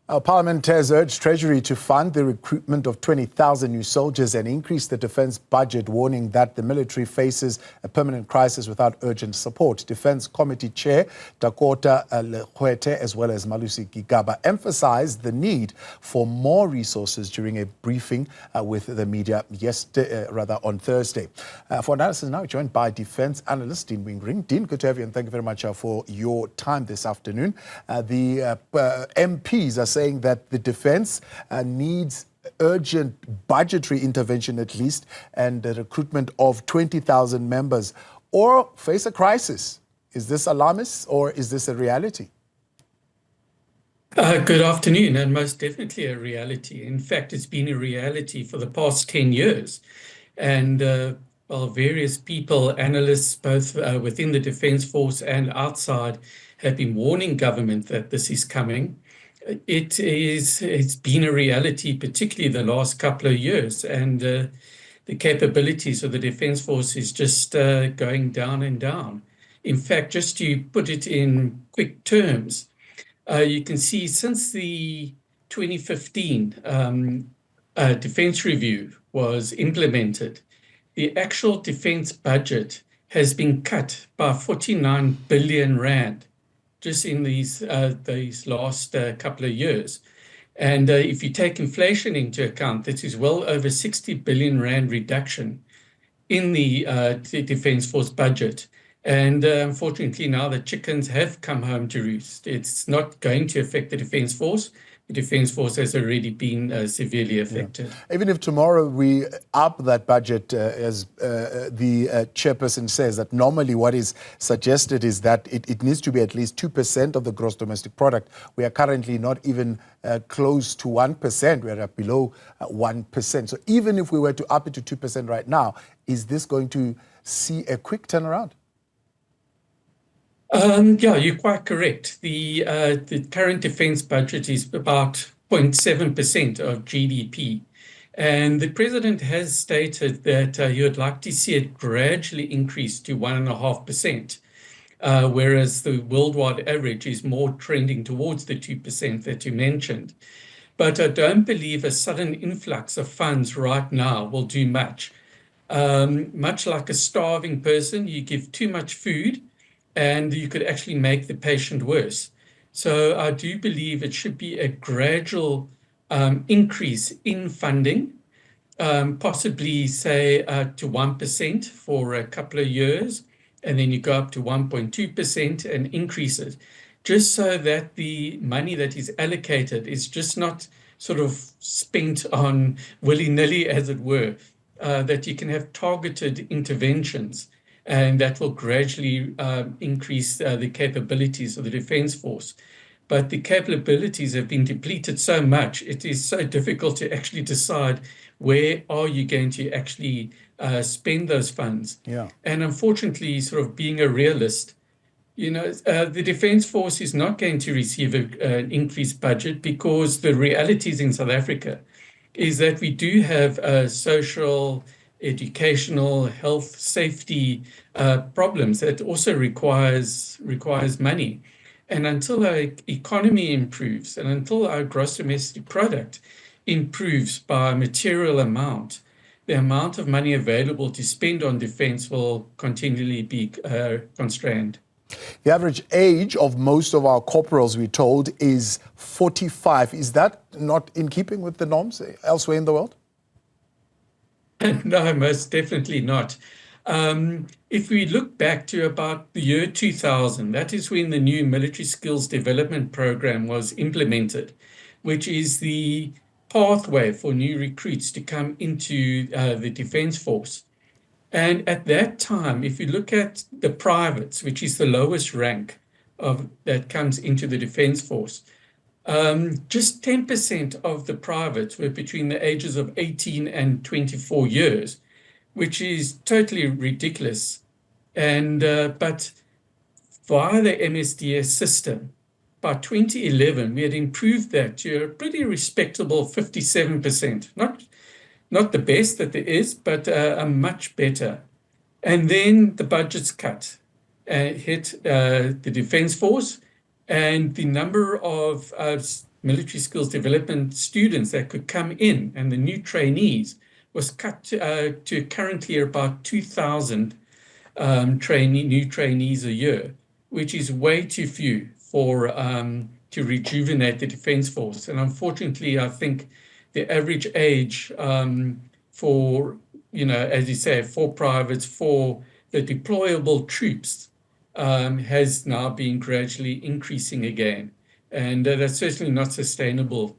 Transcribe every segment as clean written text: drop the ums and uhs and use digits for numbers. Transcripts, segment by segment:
Our Parliament has urged Treasury to fund the recruitment of 20,000 new soldiers and increase the defence budget, warning that the military faces a permanent crisis without urgent support. Defence Committee Chair Dakota Lehuete, as well as Malusi Gigaba, emphasised the need for more resources during a briefing with the media on Thursday. For analysis now, joined by Defence Analyst Dean Wingrin. Dean, good to have you, and thank you very much for your time this afternoon. The MPs are saying that the defence needs urgent budgetary intervention at least, and the recruitment of 20,000 members, or face a crisis. Is this alarmist or is this a reality? Good afternoon, and most definitely a reality. In fact, it's been a reality for the past 10 years. And various people, analysts, both within the Defence Force and outside, have been warning government that this is coming. It's been a reality, particularly the last couple of years, and the capabilities of the Defence Force is just going down and down. In fact, just to put it in quick terms, you can see since the 2015 Defence Review was implemented, the actual defence budget has been cut by 49 billion rand. Just in these last couple of years. And if you take inflation into account, this is well over 60 billion rand reduction in the Defence Force budget. And unfortunately now the chickens have come home to roost. It's not going to affect the Defence Force. The Defence Force has already been severely affected. Yeah. Even if tomorrow we up that budget, as the chairperson says, that normally what is suggested is that it needs to be at least 2% of the gross domestic product. We are currently not even close to 1%. We are below 1%. So even if we were to up it to 2% right now, is this going to see a quick turnaround? Yeah, you're quite correct. The current defence budget is about 0.7% of GDP. And the president has stated that he would like to see it gradually increase to 1.5%, whereas the worldwide average is more trending towards the 2% that you mentioned. But I don't believe a sudden influx of funds right now will do much. Much like a starving person, you give too much food, and you could actually make the patient worse. So I do believe it should be a gradual increase in funding, possibly say to 1% for a couple of years, and then you go up to 1.2% and increase it, just so that the money that is allocated is just not sort of spent on willy-nilly, as it were, that you can have targeted interventions. And that will gradually increase the capabilities of the Defence Force. But the capabilities have been depleted so much, it is so difficult to actually decide where are you going to actually spend those funds. Yeah. And unfortunately, sort of being a realist, the Defence Force is not going to receive an increased budget, because the realities in South Africa is that we do have social, educational, health, safety problems that also requires money. And until our economy improves, and until our gross domestic product improves by a material amount, the amount of money available to spend on defense will continually be constrained. The average age of most of our corporals, we're told, is 45. Is that not in keeping with the norms elsewhere in the world? No, most definitely not. If we look back to about the year 2000, that is when the new military skills development program was implemented, which is the pathway for new recruits to come into the Defence Force. And at that time, if you look at the privates, which is the lowest rank that comes into the Defence Force, just 10% of the privates were between the ages of 18 and 24 years, which is totally ridiculous. And but via the MSDS system, by 2011, we had improved that to a pretty respectable 57%. Not the best that there is, but a much better. And then the budget's cut, hit the Defence Force, and the number of military skills development students that could come in, and the new trainees was cut to currently about 2,000 new trainees a year, which is way too few for to rejuvenate the Defence Force. And unfortunately, I think the average age for, as you say, for privates, for the deployable troops has now been gradually increasing again. And that's certainly not sustainable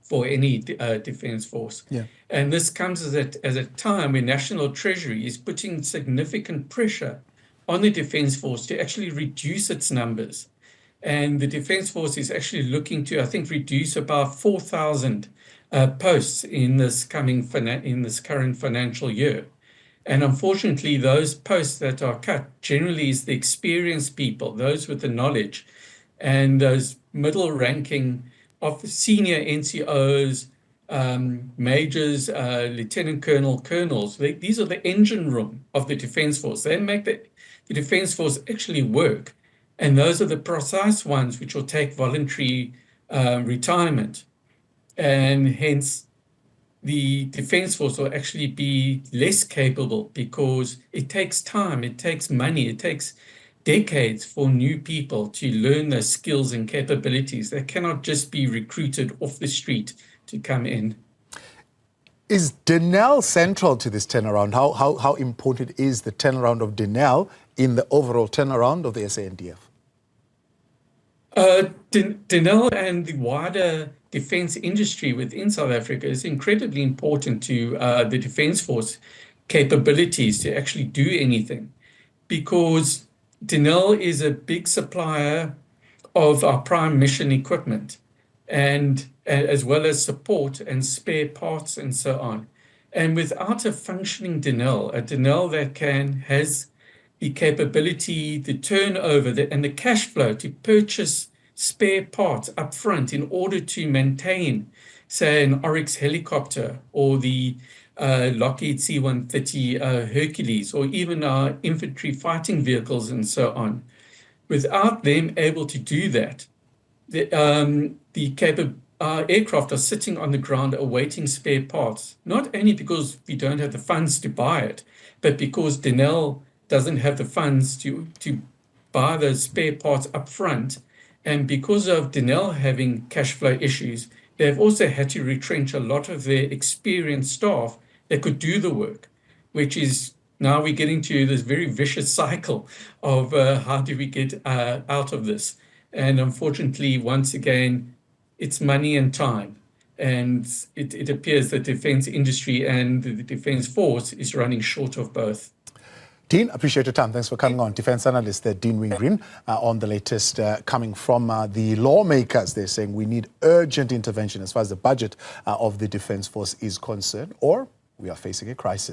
for any Defence Force. Yeah. And this comes at a time when National Treasury is putting significant pressure on the Defence Force to actually reduce its numbers. And the Defence Force is actually looking to, I think, reduce about 4,000 posts in this current financial year. And unfortunately, those posts that are cut generally is the experienced people, those with the knowledge, and those middle-ranking of senior NCOs, majors, lieutenant colonel, colonels. These are the engine room of the Defence Force. They make the Defence Force actually work. And those are the precise ones which will take voluntary retirement. And hence, the Defence Force will actually be less capable because it takes time, it takes money, it takes decades for new people to learn those skills and capabilities. They cannot just be recruited off the street to come in. Is Denel central to this turnaround? How important is the turnaround of Denel in the overall turnaround of the SANDF? Denel and the wider defence industry within South Africa is incredibly important to the Defence Force capabilities to actually do anything, because Denel is a big supplier of our prime mission equipment, and as well as support and spare parts and so on. And without a functioning Denel, a Denel that has the capability, the turnover, and the cash flow to purchase spare parts up front in order to maintain, say, an Oryx helicopter or the Lockheed C-130 Hercules, or even our infantry fighting vehicles and so on. Without them able to do that, our aircraft are sitting on the ground awaiting spare parts, not only because we don't have the funds to buy it, but because Denel doesn't have the funds to buy those spare parts up front. And because of Denel having cash flow issues, they've also had to retrench a lot of their experienced staff that could do the work, which is now we're getting to this very vicious cycle of how do we get out of this. And unfortunately, once again, it's money and time. And it appears that the defense industry and the Defence Force is running short of both. Dean, appreciate your time. Thanks for coming on. Defence analyst Dean Wingrin on the latest coming from the lawmakers. They're saying we need urgent intervention as far as the budget of the Defence Force is concerned, or we are facing a crisis.